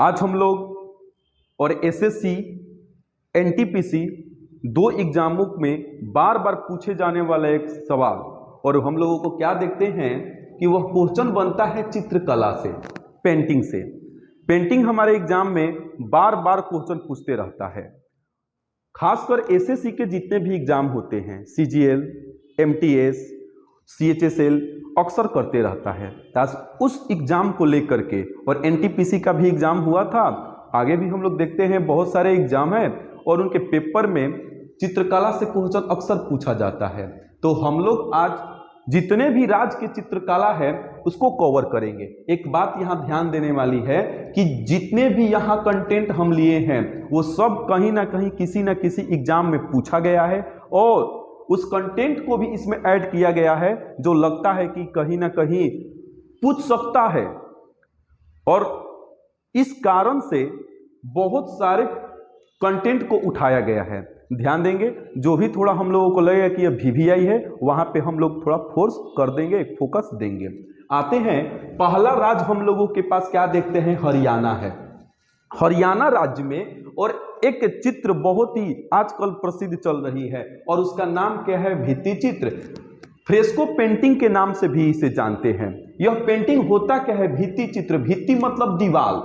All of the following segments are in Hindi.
आज हम लोग और एसएससी एनटीपीसी दो एग्जामों में बार बार पूछे जाने वाला एक सवाल, और हम लोगों को क्या देखते हैं कि वह क्वेश्चन बनता है चित्रकला से, पेंटिंग से। पेंटिंग हमारे एग्जाम में बार बार क्वेश्चन पूछते रहता है। खासकर एसएससी के जितने भी एग्जाम होते हैं, सीजीएल, एमटीएस, सीएचएसएल अक्सर करते रहता है। उस एग्जाम को लेकर के, और एनटीपीसी का भी एग्जाम हुआ था, आगे भी हम लोग देखते हैं बहुत सारे एग्जाम हैं और उनके पेपर में चित्रकला से क्वेश्चन अक्सर पूछा जाता है। तो हम लोग आज जितने भी राज्य की चित्रकला है उसको कवर करेंगे। एक बात यहाँ ध्यान देने वाली है कि जितने भी यहाँ कंटेंट हम लिए हैं वो सब कहीं ना कहीं किसी न किसी एग्जाम में पूछा गया है, और उस कंटेंट को भी इसमें ऐड किया गया है जो लगता है कि कहीं ना कहीं पूछ सकता है। और इस कारण से बहुत सारे कंटेंट को उठाया गया है। ध्यान देंगे, जो भी थोड़ा हम लोगों को लगेगा कि यह वीवीआई है वहां पे हम लोग थोड़ा फोर्स कर देंगे, फोकस देंगे। आते हैं, पहला राज्य हम लोगों के पास क्या देखते हैं, हरियाणा है। हरियाणा राज्य में और एक चित्र बहुत ही आजकल प्रसिद्ध चल रही है और उसका नाम क्या है, भित्ति चित्र। फ्रेस्को पेंटिंग के नाम से भी इसे जानते हैं। यह पेंटिंग होता क्या है, भित्ति चित्र। भित्ति मतलब दीवाल,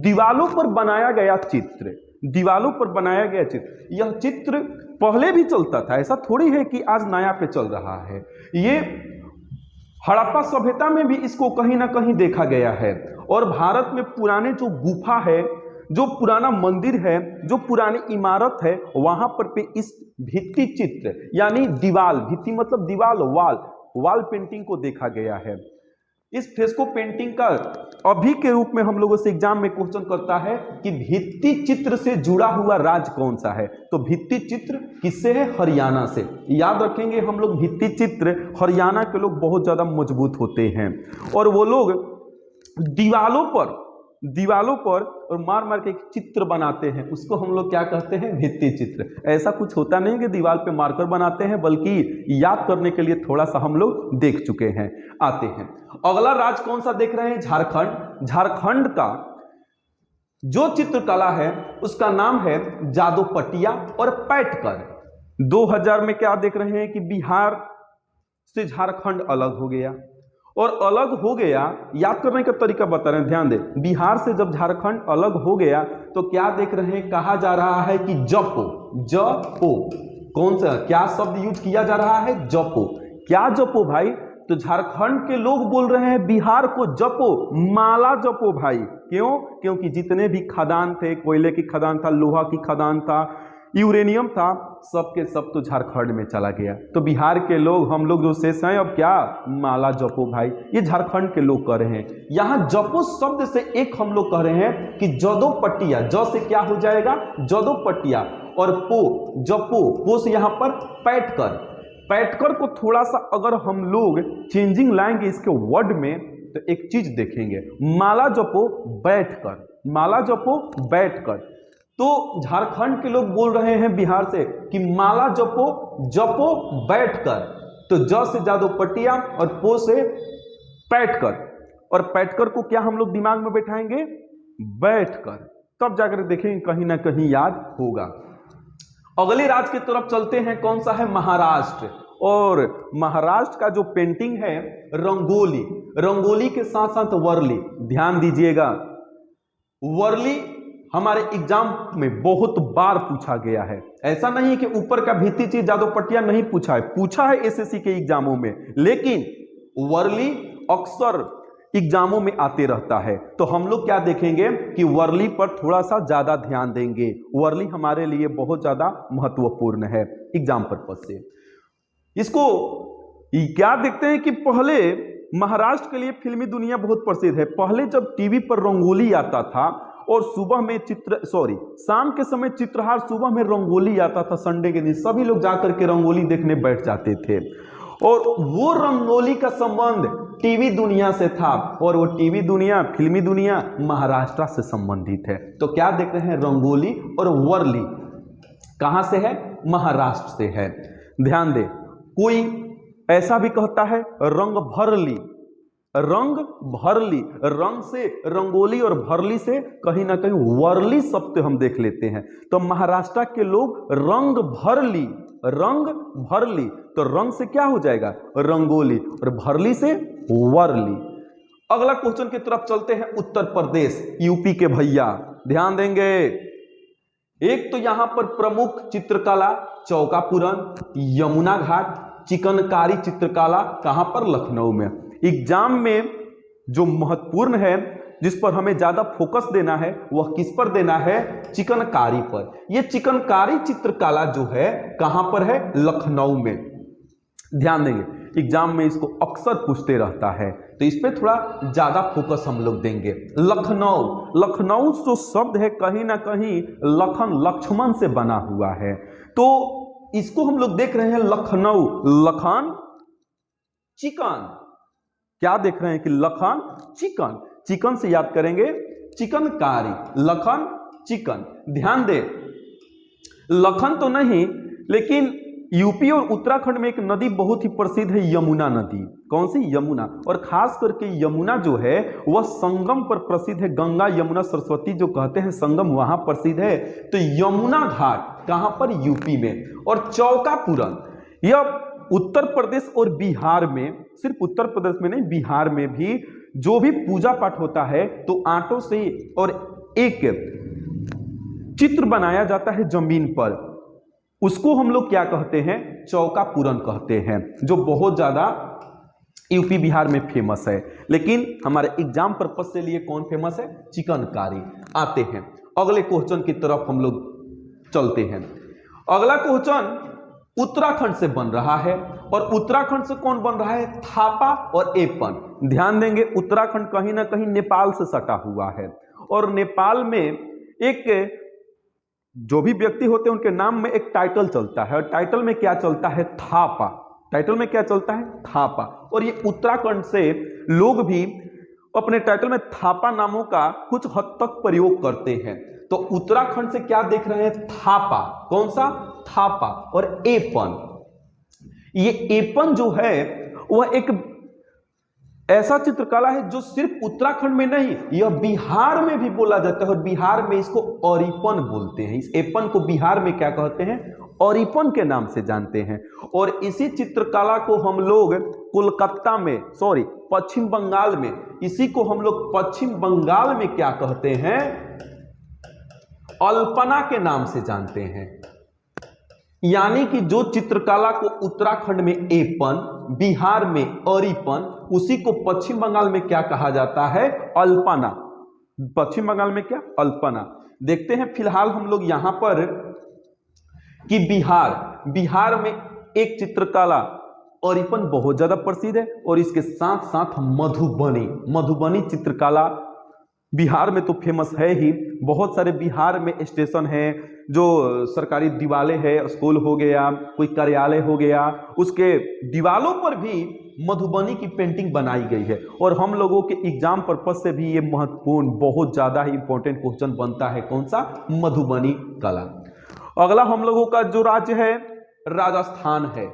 दीवालों पर बनाया गया चित्र, दीवालों पर बनाया गया चित्र। यह चित्र पहले भी चलता था, ऐसा थोड़ी है कि आज नया पे चल रहा है। ये हड़प्पा सभ्यता में भी इसको कहीं ना कहीं देखा गया है, और भारत में पुराने जो गुफा है, जो पुराना मंदिर है, जो पुरानी इमारत है, वहां पर पे इस भित्ति चित्र यानी दीवाल, भित्ति मतलब दीवाल, वाल पेंटिंग को देखा गया है। इस फ्रेस्को पेंटिंग का अभी के रूप में हम लोगों से एग्जाम में क्वेश्चन करता है कि भित्ति चित्र से जुड़ा हुआ राज्य कौन सा है। तो भित्ति चित्र किससे है, हरियाणा से। याद रखेंगे हम लोग, भित्ति चित्र हरियाणा के लोग बहुत ज्यादा मजबूत होते हैं, और वो लोग दीवालों पर और मार मार के एक चित्र बनाते हैं, उसको हम लोग क्या कहते हैं, भित्ति चित्र। ऐसा कुछ होता नहीं कि दीवार पे मार्कर बनाते हैं, बल्कि याद करने के लिए थोड़ा सा हम लोग देख चुके हैं। आते हैं, अगला राज्य कौन सा देख रहे हैं, झारखंड। झारखंड का जो चित्रकला है उसका नाम है जादोपटिया और पैटकर। 2000 में क्या देख रहे हैं कि बिहार से झारखंड अलग हो गया, और अलग हो गया, याद करने का तरीका बता रहे हैं, ध्यान दे। बिहार से जब झारखंड अलग हो गया तो क्या देख रहे हैं, कहा जा रहा है कि जपो। कौन सा, क्या शब्द यूज किया जा रहा है, जपो। क्या जपो भाई, तो झारखंड के लोग बोल रहे हैं बिहार को जपो, माला जपो भाई। क्यों? क्योंकि जितने भी खदान थे, कोयले की खदान था, लोहा की खदान था, यूरेनियम था, सब के सब तो झारखंड में चला गया। तो बिहार के लोग, हम लोग जो शेष हैं, अब क्या, माला जपो भाई। ये झारखंड के लोग कह रहे हैं। यहां जपो शब्द से एक हम लोग कह रहे हैं कि जदोपटिया, ज से क्या हो जाएगा, जदोपटिया, और पो, जपो, पो से यहां पर पैटकर को थोड़ा सा अगर हम लोग चेंजिंग लाएंगे इसके वर्ड में तो एक चीज देखेंगे, माला जपो बैठकर, माला जपो बैठकर। तो झारखंड के लोग बोल रहे हैं बिहार से कि माला जपो बैठकर। तो ज से जादोपटिया और पो से पैठकर, और पैठकर को क्या हम लोग दिमाग में बैठाएंगे, बैठकर, तब जाकर देखेंगे कहीं ना कहीं याद होगा। अगले राज्य की तरफ चलते हैं, कौन सा है, महाराष्ट्र। और महाराष्ट्र का जो पेंटिंग है, रंगोली के साथ साथ वर्ली। ध्यान दीजिएगा, वर्ली हमारे एग्जाम में बहुत बार पूछा गया है। ऐसा नहीं कि ऊपर का भित्ति चित्र जादोपटिया नहीं पूछा है एसएससी के एग्जामों में, लेकिन वर्ली अक्सर एग्जामों में आते रहता है। तो हम लोग क्या देखेंगे कि वर्ली पर थोड़ा सा ज्यादा ध्यान देंगे। वर्ली हमारे लिए बहुत ज्यादा महत्वपूर्ण है एग्जाम पर्पस से। इसको क्या देखते हैं कि पहले महाराष्ट्र के लिए फिल्मी दुनिया बहुत प्रसिद्ध है। पहले जब टीवी पर रंगोली आता था और सुबह में शाम के समय चित्रहार, सुबह में रंगोली आता था, संडे के दिन सभी लोग जाकर के रंगोली देखने बैठ जाते थे, और वो रंगोली का संबंध टीवी दुनिया से था, और वो टीवी दुनिया, फिल्मी दुनिया महाराष्ट्र से संबंधित है। तो क्या देख रहे हैं, रंगोली और वर्ली कहां से है, महाराष्ट्र से है। ध्यान दे, कोई ऐसा भी कहता है रंग भरली, रंग भरली, रंग से रंगोली और भरली से कहीं ना कहीं वर्ली शब्द हम देख लेते हैं। तो महाराष्ट्र के लोग रंग भरली, रंग भरली, तो रंग से क्या हो जाएगा रंगोली और भरली से वर्ली। अगला क्वेश्चन की तरफ चलते हैं। उत्तर प्रदेश यूपी के भैया ध्यान देंगे। एक तो यहां पर प्रमुख चित्रकला चौका पूरन, यमुना घाट, चिकनकारी चित्रकला कहां पर लखनऊ में। एग्जाम में जो महत्वपूर्ण है जिस पर हमें ज्यादा फोकस देना है वह किस पर देना है चिकनकारी पर। यह चिकनकारी चित्रकला जो है कहां पर है लखनऊ में। ध्यान देंगे एग्जाम में इसको अक्सर पूछते रहता है तो इस पर थोड़ा ज्यादा फोकस हम लोग देंगे। लखनऊ, लखनऊ जो शब्द है कहीं ना कहीं लखन लक्ष्मण से बना हुआ है तो इसको हम लोग देख रहे हैं लखनऊ, लखन चिकन, क्या देख रहे हैं कि लखन चिकन, चिकन से याद करेंगे चिकनकारी, लखन चिकन। ध्यान दे लखन तो नहीं लेकिन यूपी और उत्तराखंड में एक नदी बहुत ही प्रसिद्ध है यमुना नदी। कौन सी यमुना, और खास करके यमुना जो है वह संगम पर प्रसिद्ध है। गंगा यमुना सरस्वती जो कहते हैं संगम वहां प्रसिद्ध है। तो यमुना घाट कहां पर यूपी में। और चौका पूरन यह उत्तर प्रदेश और बिहार में, सिर्फ उत्तर प्रदेश में नहीं बिहार में भी जो भी पूजा पाठ होता है तो आटों से और एक चित्र बनाया जाता है जमीन पर, उसको हम लोग क्या कहते हैं चौका पूरन कहते हैं, जो बहुत ज्यादा यूपी बिहार में फेमस है। लेकिन हमारे एग्जाम पर्पस से लिए कौन फेमस है चिकनकारी। आते हैं अगले क्वेश्चन की तरफ हम लोग चलते हैं। अगला क्वेश्चन उत्तराखंड से बन रहा है और उत्तराखंड से कौन बन रहा है थापा और एपन। ध्यान देंगे उत्तराखंड कहीं ना कहीं नेपाल से सटा हुआ है और नेपाल में एक जो भी व्यक्ति होते हैं उनके नाम में एक टाइटल चलता है और टाइटल में क्या चलता है थापा, टाइटल में क्या चलता है थापा। और ये उत्तराखंड से लोग भी अपने टाइटल में थापा नामों का कुछ हद तक प्रयोग करते हैं। तो उत्तराखंड से क्या देख रहे हैं थापा, कौन सा थापा। और एपन, ये एपन जो है वह एक ऐसा चित्रकला है जो सिर्फ उत्तराखंड में नहीं यह बिहार में भी बोला जाता है और बिहार में इसको औरिपन बोलते हैं। इस एपन को बिहार में क्या कहते हैं औरिपन के नाम से जानते हैं। और इसी चित्रकला को हम लोग कोलकाता में, सॉरी पश्चिम बंगाल में, इसी को हम लोग पश्चिम बंगाल में क्या कहते हैं अल्पना के नाम से जानते हैं। यानी कि जो चित्रकला को उत्तराखंड में एपन, बिहार में औरिपन, उसी को पश्चिम बंगाल में क्या कहा जाता है अल्पना। पश्चिम बंगाल में क्या अल्पना। देखते हैं फिलहाल हम लोग यहां पर कि बिहार में एक चित्रकला औरिपन बहुत ज्यादा प्रसिद्ध है और इसके साथ साथ मधुबनी चित्रकला बिहार में तो फेमस है ही। बहुत सारे बिहार में स्टेशन हैं जो सरकारी दीवारें है, स्कूल हो गया, कोई कार्यालय हो गया, उसके दीवारों पर भी मधुबनी की पेंटिंग बनाई गई है। और हम लोगों के एग्जाम पर्पस से भी ये महत्वपूर्ण बहुत ज्यादा ही इंपॉर्टेंट क्वेश्चन बनता है, कौन सा मधुबनी कला। अगला हम लोगों का जो राज्य है राजस्थान है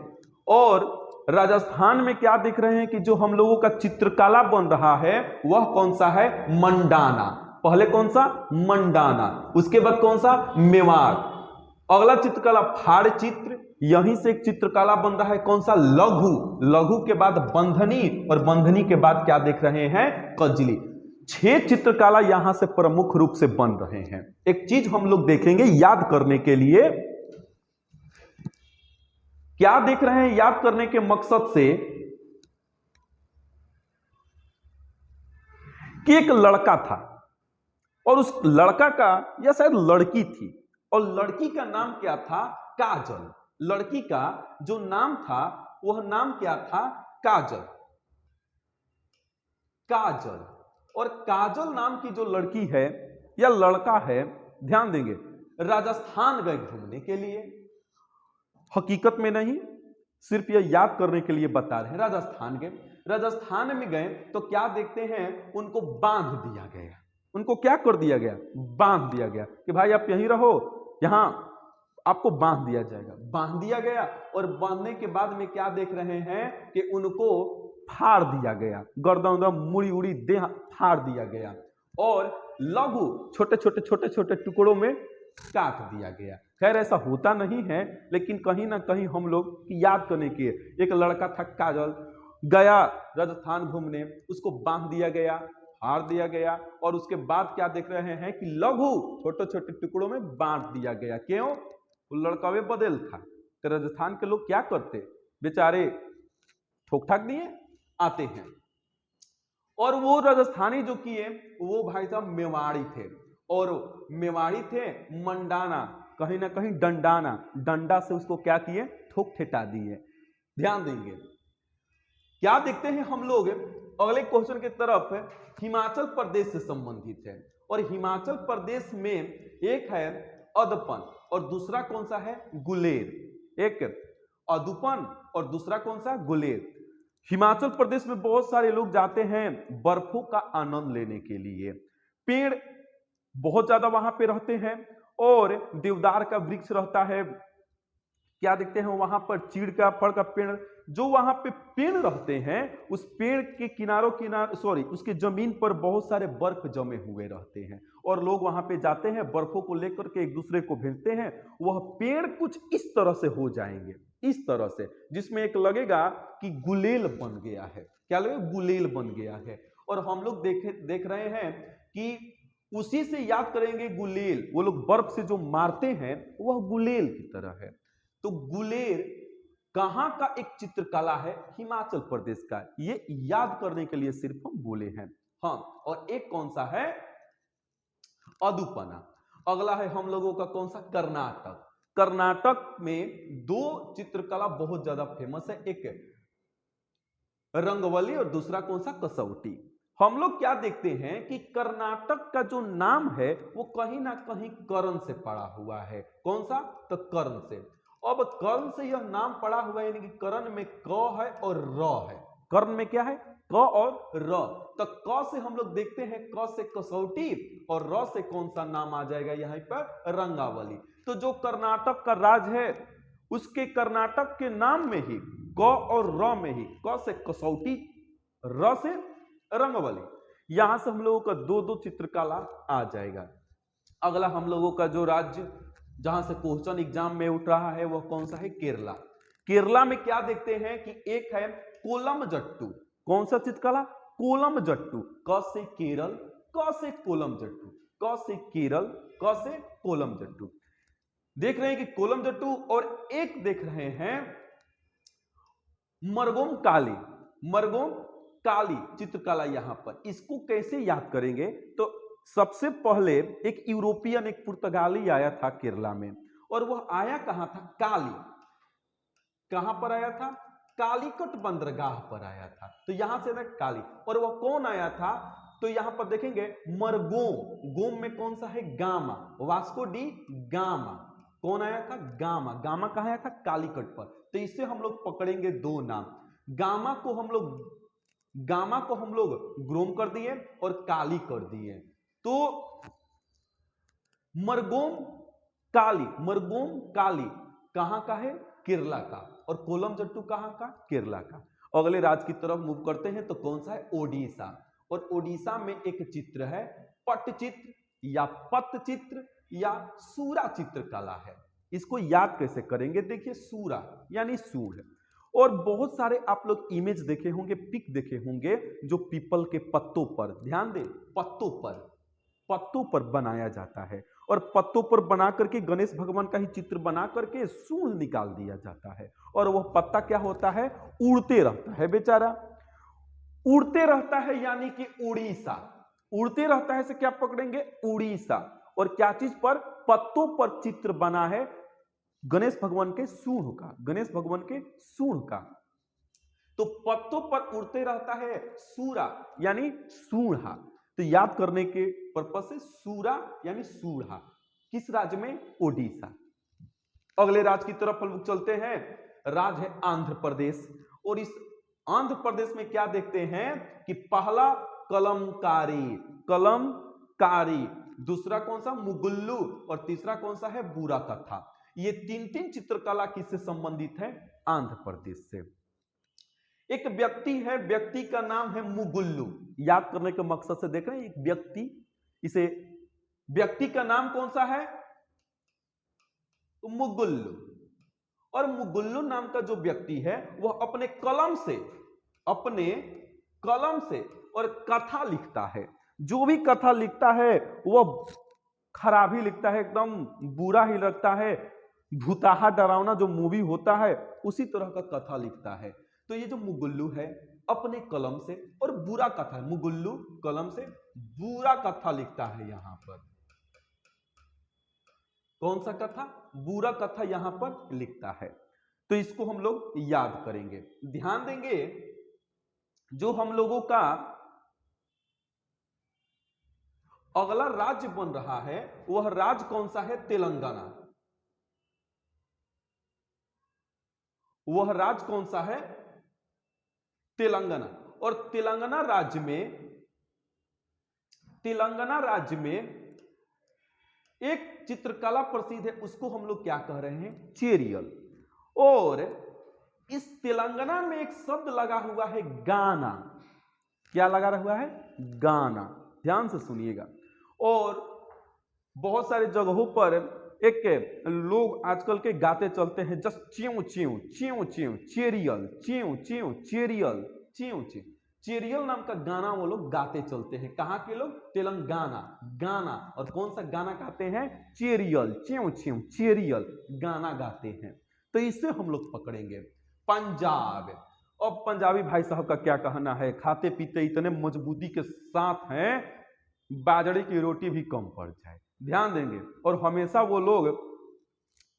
और राजस्थान में क्या देख रहे हैं कि जो हम लोगों का चित्रकला बन रहा है वह कौन सा है मंडाना। पहले कौन सा मंडाना, उसके बाद कौन सा मेवाड़। अगला चित्रकला फाड़ चित्र, यहीं से एक चित्रकला बन रहा है कौन सा लघु के बाद बंधनी और बंधनी के बाद क्या देख रहे हैं कजली। 6 चित्रकला यहां से प्रमुख रूप से बन रहे हैं। एक चीज हम लोग देखेंगे याद करने के लिए, क्या देख रहे हैं याद करने के मकसद से कि एक लड़का था और उस लड़का का या शायद लड़की थी और लड़की का नाम क्या था काजल। लड़की का जो नाम था वह नाम क्या था काजल। और काजल नाम की जो लड़की है या लड़का है, ध्यान देंगे राजस्थान गए घूमने के लिए, हकीकत में नहीं सिर्फ यह याद करने के लिए बता रहे हैं। राजस्थान में गए तो क्या देखते हैं उनको बांध दिया गया। उनको क्या कर दिया गया बांध दिया गया कि भाई आप यहीं रहो, यहां आपको बांध दिया जाएगा। बांध दिया गया और बांधने के बाद में क्या देख रहे हैं कि उनको फाड़ दिया गया, गर्दन उर्दन मुड़ी उड़ी देह फाड़ दिया गया और लघु छोटे छोटे छोटे छोटे टुकड़ों में काट दिया गया। खैर ऐसा होता नहीं है, लेकिन कहीं ना कहीं हम लोग याद करने के, एक लड़का था काजल, गया राजस्थान घूमने, उसको बांध दिया गया, फाड़ दिया गया और उसके बाद क्या देख रहे हैं कि लघु छोटे छोटे टुकड़ों में बांट दिया गया। क्यों? वो लड़का वे बदल था। तो राजस्थान के लोग क्या करते, बेचारे ठोक ठाक दिए आते हैं। और वो राजस्थानी जो किए वो भाई साहब मेवाड़ी थे, और मेवाड़ी थे मंडाना, कहीं ना कहीं डंडाना, डंडा से उसको क्या किए, ठोक ठेटा दिए। ध्यान देंगे क्या देखते हैं हम लोग अगले क्वेश्चन की तरफ, हिमाचल प्रदेश से संबंधित है। और हिमाचल प्रदेश में एक है अदपन और दूसरा कौन सा है, गुलेर। एक अदुपन और दूसरा कौन सा, गुलेर। हिमाचल प्रदेश में बहुत सारे लोग जाते हैं बर्फों का आनंद लेने के लिए। पेड़ बहुत ज्यादा वहां पे रहते हैं और देवदार का वृक्ष रहता है। क्या देखते हैं वहां पर, चीड़ का फल का पेड़, जो वहां पे पेड़ रहते हैं उस पेड़ के किनारों उसके जमीन पर बहुत सारे बर्फ जमे हुए रहते हैं और लोग वहां पे जाते हैं, बर्फों को लेकर के एक दूसरे को भेजते हैं। वह पेड़ कुछ इस तरह से हो जाएंगे, इस तरह से, जिसमें एक लगेगा कि गुलेल बन गया है। क्या लगेगा, गुलेल बन गया है। और हम लोग देख रहे हैं कि उसी से याद करेंगे गुलेल, वो लोग बर्फ से जो मारते हैं वह गुलेल की तरह है। तो गुलेर कहां का एक चित्रकला है, हिमाचल प्रदेश का। ये याद करने के लिए सिर्फ हम बोले हैं। हाँ, और एक कौन सा है, अदुपना। अगला है हम लोगों का कौन सा, कर्नाटक। कर्नाटक में दो चित्रकला बहुत ज्यादा फेमस है, एक रंगवली और दूसरा कौन सा, कसौटी। हम लोग क्या देखते हैं कि कर्नाटक का जो नाम है वो कहीं ना कहीं कर्ण से पड़ा हुआ है। कौन सा, तो कर्ण से। अब कर्ण से यह नाम पड़ा हुआ है, यानी कि कर्ण में क है और र है। कर्ण में क्या है, क और र। तो क से हम लोग देखते हैं, क से कसौटी और र से कौन सा नाम आ जाएगा यहाँ पर, रंगावली। तो जो कर्नाटक का राज है उसके कर्नाटक के नाम में ही क और र में ही, क से कसौटी, र से रंगवली। यहां से हम लोगों का दो दो चित्रकला आ जाएगा। अगला हम लोगों का जो राज्य जहां से क्वेश्चन एग्जाम में उठ रहा है वह कौन सा है, केरला। केरला में क्या देखते हैं कि एक है कोलम जट्टू। कौन सा चित्रकला, कोलम जट्टू। क से केरल, क से कोलम जट्टू, क से केरल, क से कोलम जट्टू। देख रहे हैं कि कोलम जट्टू, और एक देख रहे हैं मरगोम काली। मरगोम काली चित्रकला यहां पर। इसको कैसे याद करेंगे, तो सबसे पहले एक यूरोपियन, एक पुर्तगाली आया था केरला में, और वह आया कहां था, काली। कहां पर आया था, कालीकट बंदरगाह पर आया था। तो यहां से ना काली, और वह कौन आया था, तो यहां पर देखेंगे मरगोम। गोम में कौन सा है, गामा। वास्को डी गामा कौन आया था, गामा। गामा कहां आया था, कालीकट पर। तो इससे हम लोग पकड़ेंगे दो नाम। गामा को हम लोग ग्रोम कर दिए और काली कर दिए। तो मरगोम काली, मरगोम काली कहां का है, केरला का। और कोलम जट्टू कहां का, केरला का। अगले राज्य की तरफ मूव करते हैं तो कौन सा है, ओडिशा। और ओडिशा में एक चित्र है पट्टचित्र या पट्टचित्र या सूरा चित्रकला है। इसको याद कैसे करेंगे, देखिए सूरा यानी सूढ़। और बहुत सारे आप लोग इमेज देखे होंगे, पिक देखे होंगे, जो पीपल के पत्तों पर, ध्यान दें, पत्तों पर बनाया जाता है। और पत्तों पर बना करके गणेश भगवान का ही चित्र बना करके सूंड निकाल दिया जाता है। और वह पत्ता क्या होता है, उड़ते रहता है बेचारा, उड़ते रहता है, यानी कि उड़ीसा। उड़ते रहता है से क्या पकड़ेंगे, उड़ीसा। और क्या चीज पर, पत्तों पर चित्र बना है गणेश भगवान के सूंड का, गणेश भगवान के सूंड का। तो पत्तों पर उड़ते रहता है सूरा यानी सूढ़ा। तो याद करने के पर्पज से सूरा यानी सूढ़ा। किस राज्य में, ओडिशा। अगले राज्य की तरफ हम लोग चलते हैं, राज्य है आंध्र प्रदेश। और इस आंध्र प्रदेश में क्या देखते हैं कि पहला कलमकारी, कलमकारी, दूसरा कौन सा, मुगुल्लू, और तीसरा कौन सा है, बुरा कथा। ये तीन तीन चित्रकला किससे संबंधित है, आंध्र प्रदेश से। एक व्यक्ति है, व्यक्ति का नाम है मुगुल्लू। याद करने के मकसद से देख रहे हैं, एक व्यक्ति, इसे व्यक्ति का नाम कौन सा है? मुगुल्लू। और मुगुल्लू नाम का जो व्यक्ति है वह अपने कलम से और कथा लिखता है। जो भी कथा लिखता है वह खराब ही लिखता है, एकदम बुरा ही लगता है। भूताहा डरावना जो मूवी होता है उसी तरह का कथा लिखता है। तो ये जो मुगुल्लू है अपने कलम से और बुरा कथा, मुगुल्लू कलम से बुरा कथा लिखता है। यहां पर कौन सा कथा? बुरा कथा यहां पर लिखता है। तो इसको हम लोग याद करेंगे। ध्यान देंगे, जो हम लोगों का अगला राज्य बन रहा है वह राज्य कौन सा है? तेलंगाना। वह राज्य कौन सा है? तेलंगाना। और तेलंगाना राज्य में एक चित्रकला प्रसिद्ध है, उसको हम लोग क्या कह रहे हैं? चेरियल। और इस तेलंगाना में एक शब्द लगा हुआ है गाना। क्या लगा हुआ है? गाना। ध्यान से सुनिएगा। और बहुत सारे जगहों पर एक लोग आजकल के गाते चलते हैं, जस्ट च्यों च्यों च्यों च्यों चेरियल, च्यों च्यों चेरियल, च्यों च्यों। चेरियल नाम का गाना वो लोग गाते चलते हैं। कहाँ के लोग? तेलंगाना। गाना। और कौन सा गाना गाते हैं? चेरियल, च्यों च्यों चेरियल गाना गाते हैं। तो इससे हम लोग पकड़ेंगे। पंजाब। अब पंजाबी भाई साहब का क्या कहना है? खाते पीते इतने मजबूती के साथ हैं, बाजरे की रोटी भी कम पड़ जाए। ध्यान देंगे। और हमेशा वो लोग,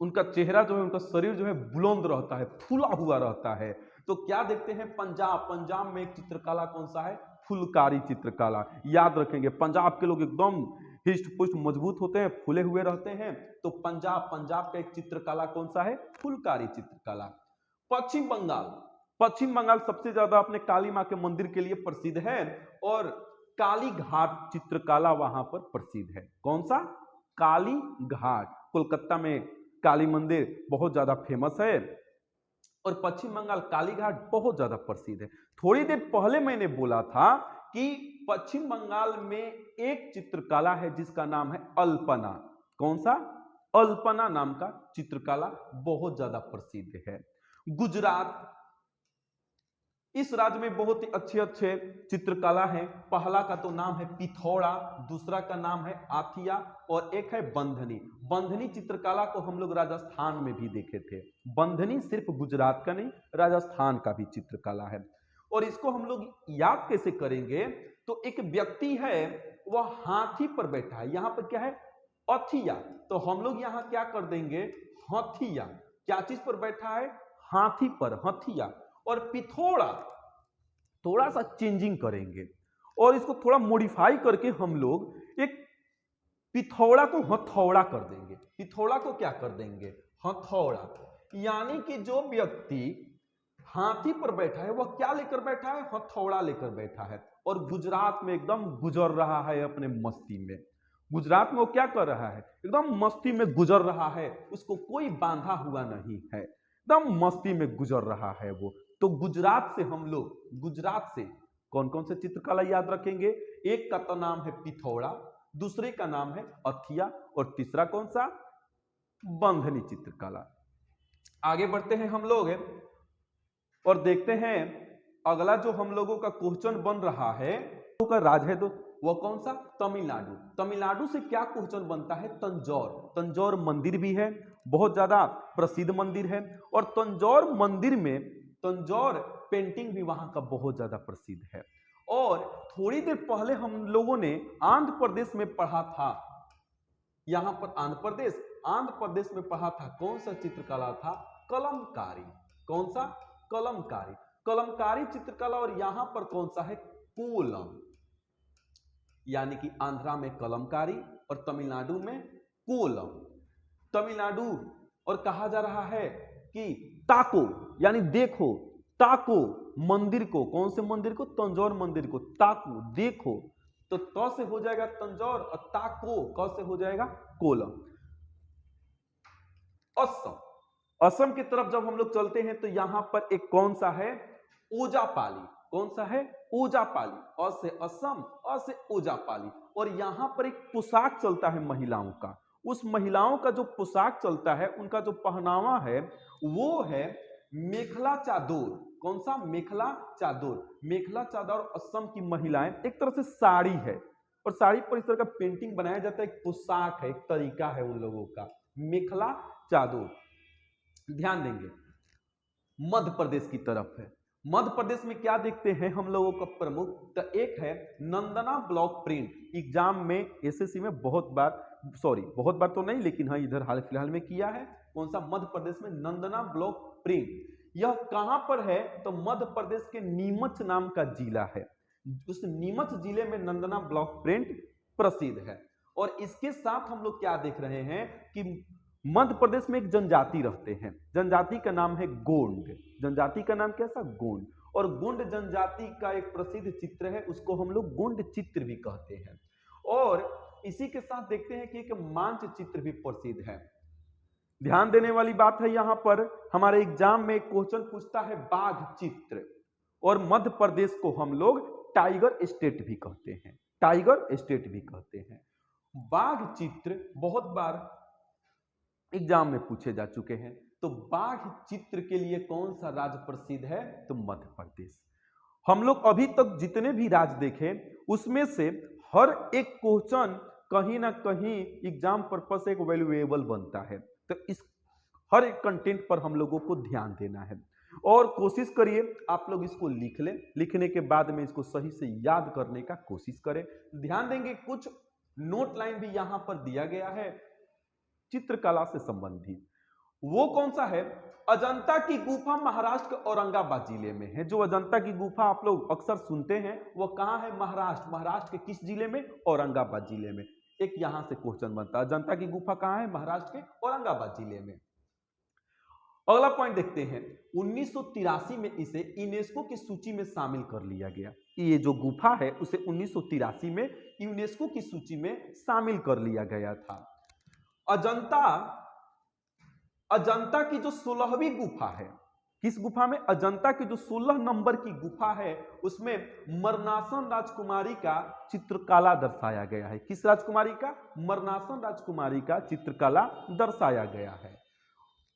उनका चेहरा जो है, उनका शरीर जो है बुलंद रहता है, फूला हुआ रहता है। तो क्या देखते हैं? पंजाब में एक चित्रकला कौन सा है? फुलकारी चित्रकला। याद रखेंगे, पंजाब के लोग एकदम हिष्ट पुष्ट मजबूत होते हैं, फूले हुए रहते हैं। तो पंजाब का एक चित्रकला कौन सा है? फुलकारी चित्रकला। पश्चिम बंगाल सबसे ज्यादा अपने काली मां के मंदिर के लिए प्रसिद्ध है। और काली घाट चित्रकला वहां पर प्रसिद्ध है। कौन सा? काली घाट। कोलकाता में काली मंदिर बहुत ज्यादा फेमस है और पश्चिम बंगाल काली घाट बहुत ज्यादा प्रसिद्ध है। थोड़ी देर पहले मैंने बोला था कि पश्चिम बंगाल में एक चित्रकला है जिसका नाम है अल्पना। कौन सा? अल्पना नाम का चित्रकला बहुत ज्यादा प्रसिद्ध है। गुजरात, इस राज्य में बहुत ही अच्छे चित्रकला हैं। पहला का तो नाम है पिथौरा, दूसरा का नाम है आथिया और एक है बंधनी। बंधनी चित्रकला को हम लोग राजस्थान में भी देखे थे। बंधनी सिर्फ गुजरात का नहीं, राजस्थान का भी चित्रकला है। और इसको हम लोग याद कैसे करेंगे? तो एक व्यक्ति है, वह हाथी पर बैठा है। यहां पर क्या है? अथिया। तो हम लोग यहां क्या कर देंगे? हथिया। क्या चीज पर बैठा है? हाथी पर, हथिया। और पिथौरा थोड़ा सा चेंजिंग करेंगे और इसको थोड़ा मॉडिफाई करके हम लोग एक पिथौरा को हथौड़ा कर देंगे। पिथौरा को क्या कर देंगे? हथौड़ा। यानी कि जो व्यक्ति हाथी पर बैठा है वह क्या लेकर बैठा है? हथौड़ा लेकर बैठा है। और गुजरात में एकदम गुजर रहा है अपने मस्ती में। गुजरात में वो क्या कर रहा है? एकदम मस्ती में गुजर रहा है, उसको कोई बांधा हुआ नहीं है, एकदम मस्ती में गुजर रहा है वो। तो गुजरात से हम लोग, गुजरात से कौन कौन से चित्रकला याद रखेंगे? एक का तो नाम है पिथौरा, दूसरे का नाम है अथिया और तीसरा कौन सा? बंधनी चित्रकला। आगे बढ़ते हैं हम लोग और देखते हैं अगला जो हम लोगों का क्वेश्चन बन रहा है का राज्य है तो वह कौन सा? तमिलनाडु। तमिलनाडु से क्या क्वेश्चन बनता है? तंजौर। तंजौर मंदिर भी है, बहुत ज्यादा प्रसिद्ध मंदिर है। और तंजौर मंदिर में तंजौर पेंटिंग भी वहां का बहुत ज्यादा प्रसिद्ध है। और थोड़ी देर पहले हम लोगों ने आंध्र प्रदेश में पढ़ा था, यहां पर आंध्र प्रदेश में पढ़ा था। कौन सा चित्रकला था? कलमकारी। कौन सा? कलमकारी। कलमकारी चित्रकला। और यहां पर कौन सा है? कोलम। यानी कि आंध्रा में कलमकारी और तमिलनाडु में कोलम। तमिलनाडु और कहा जा रहा है कि ताको, यानी देखो, ताको मंदिर को। कौन से मंदिर को? तंजौर मंदिर को। ताको, देखो। तो त से हो जाएगा तंजौर और ताको क से हो जाएगा कोलम। असम। असम की तरफ जब हम लोग चलते हैं तो यहां पर एक कौन सा है? ओजापाली। कौन सा है? ओजापाली। अ से असम, अ से ओजापाली। और यहां पर एक पोशाक चलता है महिलाओं का। उस महिलाओं का जो पोशाक चलता है, उनका जो पहनावा है, वो है मेखला चादोर। कौन सा? मेखला चादोर। मेखला चादर असम की महिलाएं, एक तरह से साड़ी है, और साड़ी पर इस तरह का पेंटिंग बनाया जाता है। एक पोशाक है, एक तरीका है उन लोगों का, मेखला चादोर। ध्यान देंगे मध्य प्रदेश की तरफ है। मध्य प्रदेश में क्या देखते हैं हम लोगों का प्रमुख? तो एक है नंदना ब्लॉक प्रिंट। एग्जाम में एसएससी में बहुत बार तो नहीं, लेकिन हाँ इधर हाल फिलहाल में किया है। कौन सा? मध्य प्रदेश में नंदना ब्लॉक प्रिंट। यह कहां पर है? तो मध्य प्रदेश के नीमच नाम का जिला है। उस नीमच जिले में नंदना ब्लॉक प्रिंट प्रसिद्ध है। और इसके साथ हम लोग क्या देख रहे हैं कि मध्य प्रदेश में एक जनजाति रहते हैं। जनजाति का नाम है गोंड। जनजाति का नाम कैसा? गोंड। और गोंड जनजाति का एक प्रसिद्ध चित्र है, उसको हम लोग गोंड चित्र भी कहते हैं। और इसी के साथ देखते हैं कि एक मानचित्र भी प्रसिद्ध है। ध्यान देने वाली बात है, यहां पर हमारे एग्जाम में क्वेश्चन पूछता है बाघ चित्र, और मध्य प्रदेश को हम लोग टाइगर स्टेट भी कहते हैं। टाइगर स्टेट भी कहते हैं। बाघ चित्र बहुत बार एग्जाम में पूछे जा चुके हैं। तो बाघ चित्र के लिए कौन सा राज्य प्रसिद्ध है? तो मध्य प्रदेश। हम लोग अभी तक जितने भी राज्य देखे, उसमें से हर एक क्वेश्चन कहीं ना कहीं एग्जाम पर्पस से एक वैल्यूएबल बनता है। तो इस हर एक कंटेंट पर हम लोगों को ध्यान देना है, और कोशिश करिए आप लोग इसको लिख लें। लिखने के बाद में इसको सही से याद करने का कोशिश करें। ध्यान देंगे कुछ नोट लाइन भी यहां पर दिया गया है चित्रकला से संबंधित। वो कौन सा है? अजंता की गुफा महाराष्ट्र के औरंगाबाद जिले में है। जो अजंता की गुफा आप लोग अक्सर सुनते हैं, वो कहां है? महाराष्ट्र। महाराष्ट्र के किस जिले में? औरंगाबाद जिले में। एक यहां से क्वेश्चन बनता है, अजंता की गुफा कहां है? महाराष्ट्र के औरंगाबाद जिले में। अगला पॉइंट देखते हैं, 1983 में इसे यूनेस्को की सूची में शामिल कर लिया गया। ये जो गुफा है उसे 1983 में यूनेस्को की सूची में शामिल कर लिया गया था। अजंता की जो 16वीं गुफा है, किस गुफा में? अजंता की जो 16 नंबर की गुफा है, उसमें मरनासन राजकुमारी का चित्रकला दर्शाया गया है। किस राजकुमारी का? मरनासन राजकुमारी का चित्रकला दर्शाया गया है।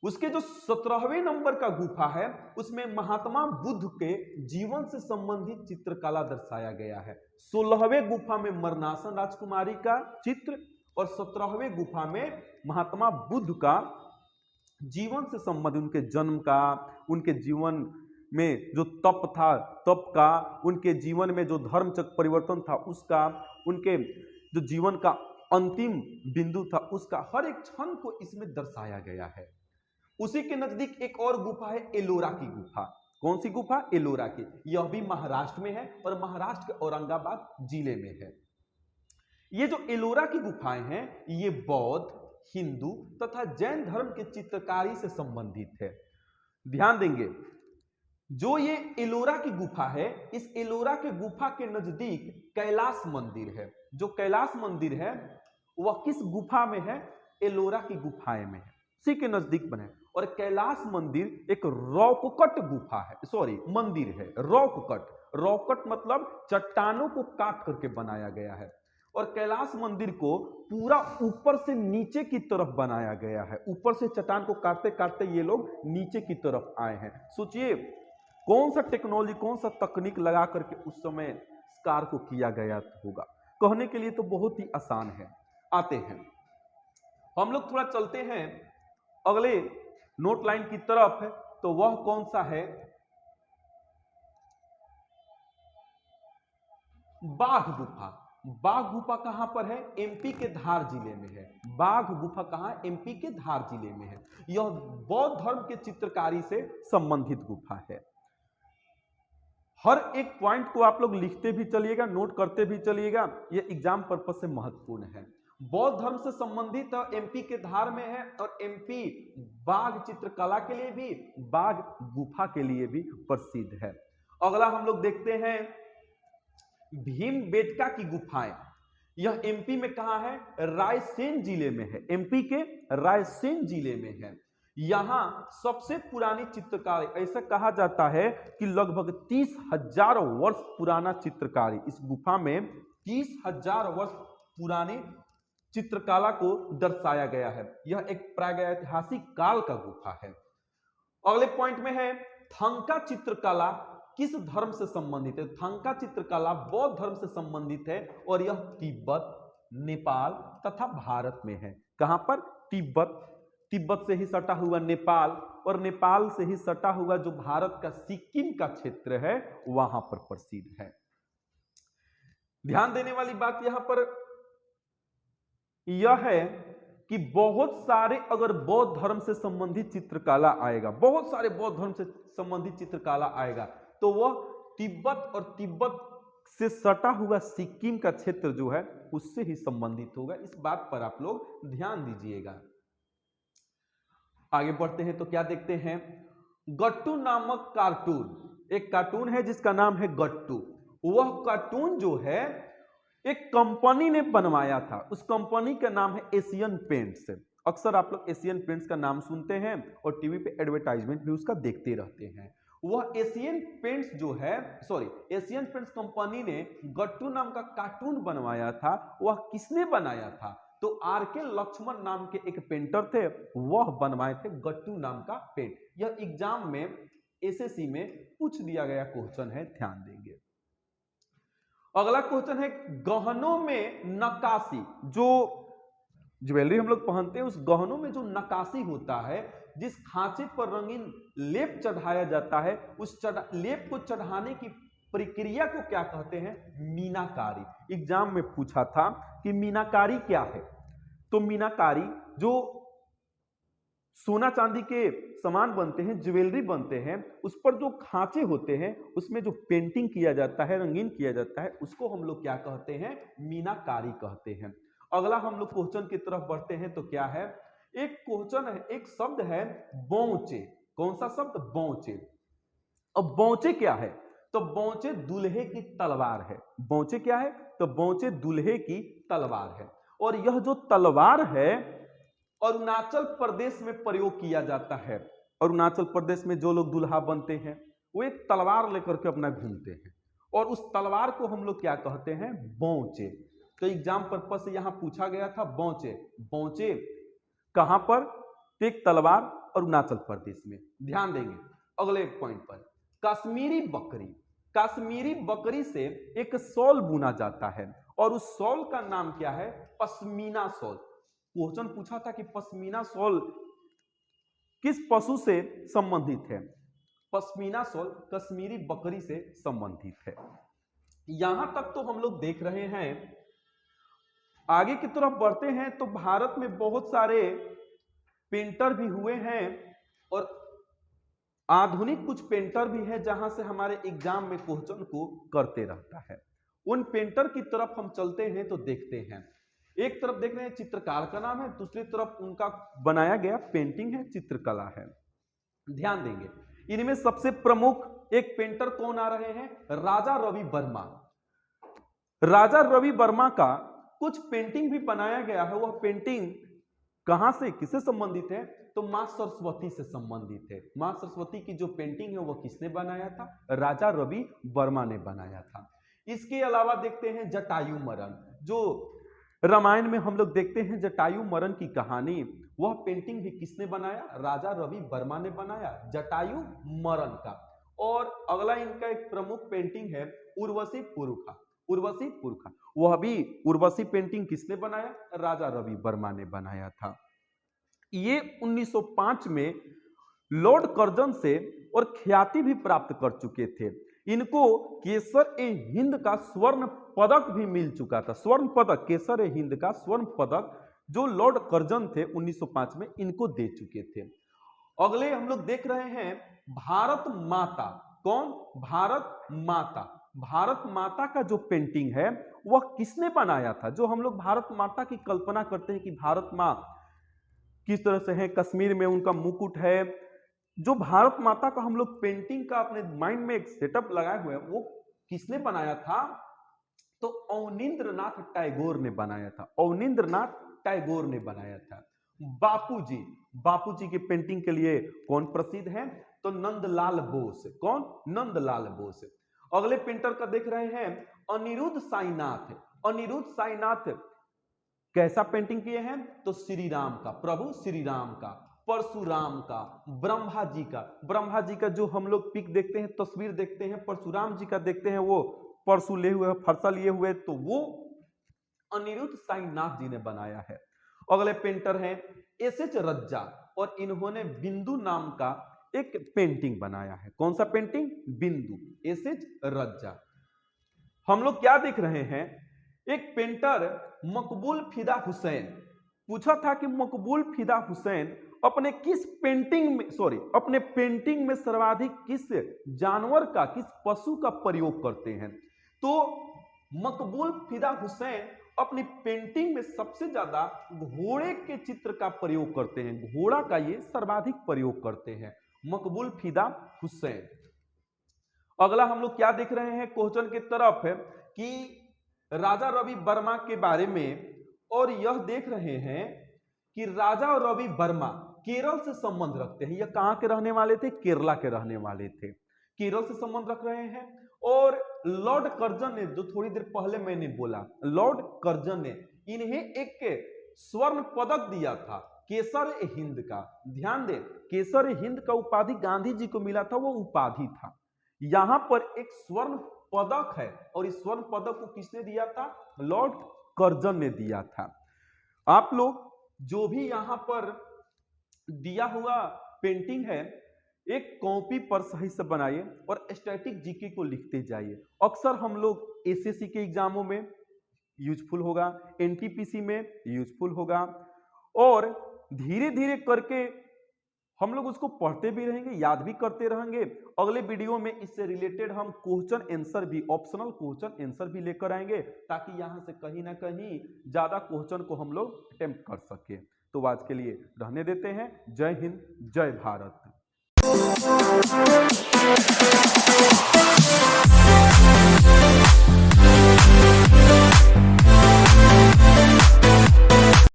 उसके जो 17वें नंबर का गुफा है, उसमें महात्मा बुद्ध के जीवन से संबंधित चित्रकला दर्शाया गया है। 16वें गुफा में मरनासन राजकुमारी का चित्र, और 17वें गुफा में महात्मा बुद्ध का जीवन से संबंधित, उनके जन्म का, उनके जीवन में जो तप था, तप का, उनके जीवन में जो धर्मचक्र परिवर्तन था उसका, उनके जो जीवन का अंतिम बिंदु था उसका, हर एक क्षण को इसमें दर्शाया गया है। उसी के नजदीक एक और गुफा है, एलोरा की गुफा। कौन सी गुफा? एलोरा की। यह भी महाराष्ट्र में है, और महाराष्ट्र के औरंगाबाद जिले में है। ये जो एलोरा की गुफाएं हैं, ये बौद्ध, हिंदू तथा जैन धर्म के चित्रकारी से संबंधित है। ध्यान देंगे, जो ये एलोरा की गुफा है, इस एलोरा के गुफा के नजदीक कैलाश मंदिर है। जो कैलाश मंदिर है वह किस गुफा में है? एलोरा की गुफाएं में है, उसी के नजदीक बने। और कैलाश मंदिर एक रॉककट गुफा है, मंदिर है। रॉककट मतलब चट्टानों को काट करके बनाया गया है। और कैलाश मंदिर को पूरा ऊपर से नीचे की तरफ बनाया गया है। ऊपर से चट्टान को काटते काटते ये लोग नीचे की तरफ आए हैं। सोचिए कौन सा टेक्नोलॉजी, कौन सा तकनीक लगा करके उस समय इस कार्य को किया गया होगा। कहने के लिए तो बहुत ही आसान है। आते हैं हम लोग थोड़ा चलते हैं अगले नोट लाइन की तरफ, तो वह कौन सा है? बाघ गुफा। बाघ गुफा कहां पर है? एमपी के धार जिले में है। बाघ गुफा कहां? एमपी के धार जिले में है। यह बौद्ध धर्म के चित्रकारी से संबंधित गुफा है। हर एक पॉइंट को आप लोग लिखते भी चलिएगा, नोट करते भी चलिएगा, यह एग्जाम पर्पस से महत्वपूर्ण है। बौद्ध धर्म से संबंधित एमपी के धार में है, और एमपी बाघ चित्रकला के लिए भी, बाघ गुफा के लिए भी प्रसिद्ध है। अगला हम लोग देखते हैं भीमबेटका की गुफाएं। यह एमपी में कहां है? रायसेन जिले में है। एमपी के रायसेन जिले में है। यहां सबसे पुरानी चित्रकारी, ऐसा कहा जाता है कि लगभग 30,000 वर्ष पुराना चित्रकारी, इस गुफा में 30,000 वर्ष पुरानी चित्रकला को दर्शाया गया है। यह एक प्रागैतिहासिक काल का गुफा है। अगले पॉइंट में है थंका चित्रकला किस धर्म से संबंधित है? थंका चित्रकला बौद्ध धर्म से संबंधित है और यह तिब्बत, नेपाल तथा भारत में है। कहां पर? तिब्बत, तिब्बत से ही सटा हुआ नेपाल और नेपाल से ही सटा हुआ जो भारत का सिक्किम का क्षेत्र है वहां पर प्रसिद्ध है। ध्यान देने वाली बात यहां पर यह है कि बहुत सारे अगर बौद्ध धर्म से संबंधित चित्रकला आएगा, बहुत सारे बौद्ध धर्म से संबंधित चित्रकला आएगा, तो वह तिब्बत और तिब्बत से सटा हुआ सिक्किम का क्षेत्र जो है उससे ही संबंधित होगा। इस बात पर आप लोग ध्यान दीजिएगा। आगे बढ़ते हैं तो क्या देखते हैं? गट्टू नामक कार्टून, एक कार्टून है जिसका नाम है गट्टू। वह कार्टून जो है एक कंपनी ने बनवाया था, उस कंपनी का नाम है एशियन पेंट्स। अक्सर आप लोग एशियन पेंट्स का नाम सुनते हैं और टीवी पे एडवर्टाइजमेंट भी उसका देखते रहते हैं। वह एशियन पेंट्स जो है, एशियन पेंट्स कंपनी ने गट्टू नाम का कार्टून बनवाया था। वह किसने बनाया था? तो आर.के. लक्ष्मण नाम के एक पेंटर थे, वह बनवाए थे गट्टू नाम का पेंट। यह एग्जाम में एसएससी में पूछ दिया गया क्वेश्चन है, ध्यान देंगे। अगला क्वेश्चन है गहनों में नक्काशी, जो ज्वेलरी हम लोग पहनते हैं उस गहनों में जो नक्काशी होता है, जिस खांचे पर रंगीन लेप चढ़ाया जाता है, उस लेप को चढ़ाने की प्रक्रिया को क्या कहते हैं? मीनाकारी। एग्जाम में पूछा था कि मीनाकारी क्या है? तो मीनाकारी जो सोना चांदी के सामान बनते हैं, ज्वेलरी बनते हैं, उस पर जो खांचे होते हैं उसमें जो पेंटिंग किया जाता है, रंगीन किया जाता है, उसको हम लोग क्या कहते हैं? मीनाकारी कहते हैं। अगला हम लोग क्वेश्चन की तरफ बढ़ते हैं तो क्या है? एक क्वेश्चन है, एक शब्द है बौचे। कौन सा शब्द? बौचे। अब बौचे क्या है? तो बौचे दूल्हे की तलवार है। बौचे क्या है? तो बौचे दूल्हे की तलवार है। और यह जो तलवार है अरुणाचल प्रदेश में प्रयोग किया जाता है। अरुणाचल प्रदेश में जो लोग दूल्हा बनते हैं वो एक तलवार लेकर के अपना घूमते हैं और उस तलवार को हम लोग क्या कहते हैं? बौचे। तो एग्जाम पर्पज से यहां पूछा गया था बौचे। बौचे कहां पर? तो एक तलवार अरुणाचल प्रदेश में। ध्यान देंगे अगले पॉइंट पर, कश्मीरी बकरी। कश्मीरी बकरी से एक शॉल बुना जाता है और उस शॉल का नाम क्या है? पश्मीना शॉल। क्वेश्चन पूछा था कि पश्मीना शॉल किस पशु से संबंधित है? पश्मीना शॉल कश्मीरी बकरी से संबंधित है। यहां तक तो हम लोग देख रहे हैं। आगे की तरफ बढ़ते हैं तो भारत में बहुत सारे पेंटर भी हुए हैं और आधुनिक कुछ पेंटर भी हैं जहां से हमारे एग्जाम में क्वेश्चन को करते रहता है। उन पेंटर की तरफ हम चलते हैं तो देखते हैं। एक तरफ देख रहे हैं चित्रकार का नाम है, दूसरी तरफ उनका बनाया गया पेंटिंग है, चित्रकला है। ध्यान देंगे इनमें सबसे प्रमुख एक पेंटर कौन आ रहे हैं? राजा रवि वर्मा। राजा रवि वर्मा का कुछ पेंटिंग भी बनाया गया है। वह पेंटिंग कहां से, किससे संबंधित है? तो मां सरस्वती से संबंधित है। मां सरस्वती की जो पेंटिंग है वह किसने बनाया था? राजा रवि वर्मा ने बनाया था। इसके अलावा देखते हैं जटायु मरण, जो रामायण में हम लोग देखते हैं जटायु मरण की कहानी, वह पेंटिंग भी किसने बनाया? राजा रवि वर्मा ने बनाया जटायु मरण का। और अगला इनका एक प्रमुख पेंटिंग है उर्वशी पुरुखा। उर्वशी पुरुखा, वह भी उर्वशी पेंटिंग किसने बनाया? राजा रवि वर्मा ने बनाया था। ये 1905 में लॉर्ड कर्जन से और ख्याति भी प्राप्त कर चुके थे। इनको केसर-ए-हिंद का स्वर्ण पदक भी मिल चुका था। स्वर्ण पदक, केसर-ए-हिंद का स्वर्ण पदक जो लॉर्ड कर्जन थे 1905 में इनको दे चुके थे। अगले हम लोग देख रहे हैं भारत माता। कौन? भारत माता। भारत माता का जो पेंटिंग है वह किसने बनाया था? जो हम लोग भारत माता की कल्पना करते हैं कि भारत माँ किस तरह से है, कश्मीर में उनका मुकुट है, जो भारत माता का हम लोग पेंटिंग का अपने माइंड में एक सेटअप लगाए हुए हैं, वो किसने बनाया था? तो अवनींद्रनाथ टैगोर ने बनाया था। अवनींद्रनाथ टैगोर ने बनाया था। बापूजी। बापूजी की पेंटिंग के लिए कौन प्रसिद्ध है? तो नंदलाल बोस। कौन? नंदलाल बोस। अगले पेंटर का देख रहे हैं अनिरुद्ध साईनाथ। अनिरुद्ध साईनाथ कैसा पेंटिंग किए हैं? तो श्री राम का, प्रभु श्री राम का, परशुराम का, ब्रह्मा जी का। ब्रह्मा जी का जो हम लोग पिक देखते हैं, तस्वीर देखते हैं, परशुराम जी का देखते हैं, वो परशु लिए हुए, फरसा लिए हुए, तो वो अनिरुद्ध साईनाथ जी ने बनाया है। अगले पेंटर हैं एस.एच. रज्जा और इन्होंने बिंदु नाम का एक पेंटिंग बनाया है। कौन सा पेंटिंग? बिंदु, एस.एच. रज्जा। हम लोग क्या देख रहे हैं? एक पेंटर मकबूल फिदा हुसैन। पूछा था कि मकबूल फिदा हुसैन अपने किस पेंटिंग में, अपने पेंटिंग में सर्वाधिक किस जानवर का, किस पशु का प्रयोग करते हैं? तो मकबूल फिदा हुसैन अपनी पेंटिंग में सबसे ज्यादा घोड़े के चित्र का प्रयोग करते हैं। घोड़ा का ये सर्वाधिक प्रयोग करते हैं, मकबूल फिदा हुसैन। अगला हम लोग क्या देख रहे हैं क्वेश्चन की तरफ कि राजा रवि वर्मा के बारे में, और यह देख रहे हैं कि राजा रवि वर्मा केरल से संबंध रखते हैं। यह कहां के रहने वाले थे? केरला के रहने वाले थे। केरल से संबंध रख रहे हैं। और लॉर्ड कर्जन ने, जो थोड़ी देर पहले मैंने बोला, लॉर्ड कर्जन ने इन्हें एक स्वर्ण पदक दिया था, केसर हिंद का। ध्यान दें, केसर हिंद का उपाधि गांधी जी को मिला था, वो उपाधि था। यहां पर एक स्वर्ण पदक है, और इस स्वर्ण पदक को किसने दिया था? लॉर्ड कर्जन ने दिया था। आप लोग जो भी यहां पर दिया हुआ पेंटिंग है, एक कॉपी पर सही से बनाइए और स्टैटिक जीके को लिखते जाइए। अक्सर हम लोग एसएससी के एग्जामों में यूजफुल होगा, एनटीपीसी में यूजफुल होगा, और धीरे धीरे करके हम लोग उसको पढ़ते भी रहेंगे, याद भी करते रहेंगे। अगले वीडियो में इससे रिलेटेड हम क्वेश्चन आंसर भी, ऑप्शनल क्वेश्चन आंसर भी लेकर आएंगे, ताकि यहां से कहीं ना कहीं ज्यादा क्वेश्चन को हम लोग अटेम्प्ट कर सके। तो आज के लिए रहने देते हैं। जय हिंद, जय भारत।